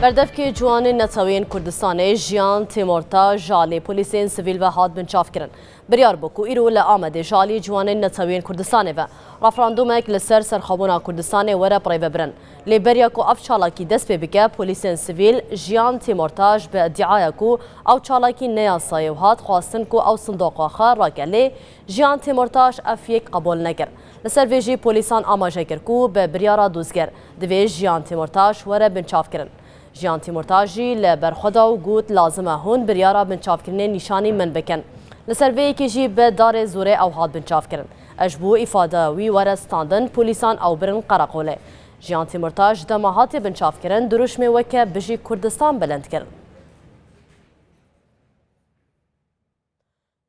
بردفکی جوان نتوین کردستان ژیان تیمورتا جالی پلیسین سیویل و هات بنچاف کرن بریار بکو ایرو لآمده جالی جوان نتوین کردستان و رفراندومک لسر سرخابونا کردستان وره پریو برن لیبریا کو اف چالاکی دست ببکه پلیسین سیویل ژیان تیمورتاج به ادعای کو او چالاکی نیاسای و هات خواستن کو او صندوق آخر را گلی ژیان تیمورتاج اف یک قبول نگر لسر ویجی پلیسان آماجه کر کو به بریارا دوزگر دوی ژیان تیمورتاج وره بنچاف کرن ژیان تیمورتاجی لبرخدا و گوت لازمه هون بریارا بنچافکرنê نیشانی من بکن لسر وی کی جی به دار زوره او هات بنچاف کرن اجبو ifade وی وره ستاندن پولیسان او برن قرقوله ژیان تیمورتاج دما هات بنچاف کرن دروش می وکه بجی کردستان بلند کرن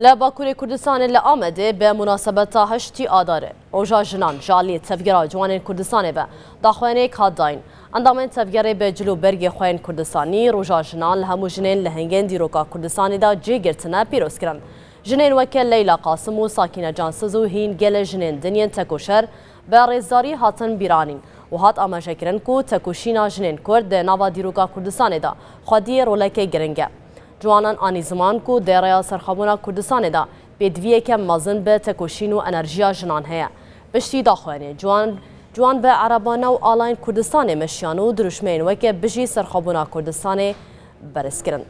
لباکوری کردستان لآمده به مناسبت هشتی آداره اوجا جنان جالی تفگیرا جوان کردستان به داخوانه کاداین اندامن تفگیره به جلو برگ خوین کردستانی روجا جنان لهمو جنین لهنگین دیروکا کردستانی دا جی گرتنه پیروز کرن جنین وکل لیلا قاسم و ساکینه جانسز و هین گل جنین دنین تکوشر به ریزداری هاتن بیرانین و هات آماجه کرن کو تکوشینا جنین کرد ناوا دیروکا کردستانی دا خودی رولک گرنگه جوانان آنی زمان کو دیریا سرخابونا کردستان دا بدویه که مزن به تکوشین و انرژیا جنان هیا بشتی داخوانه جوان به عربانه و آلاین کردستان مشیانو دروشمین وکه بجی سرخابونا کردستان برس کرن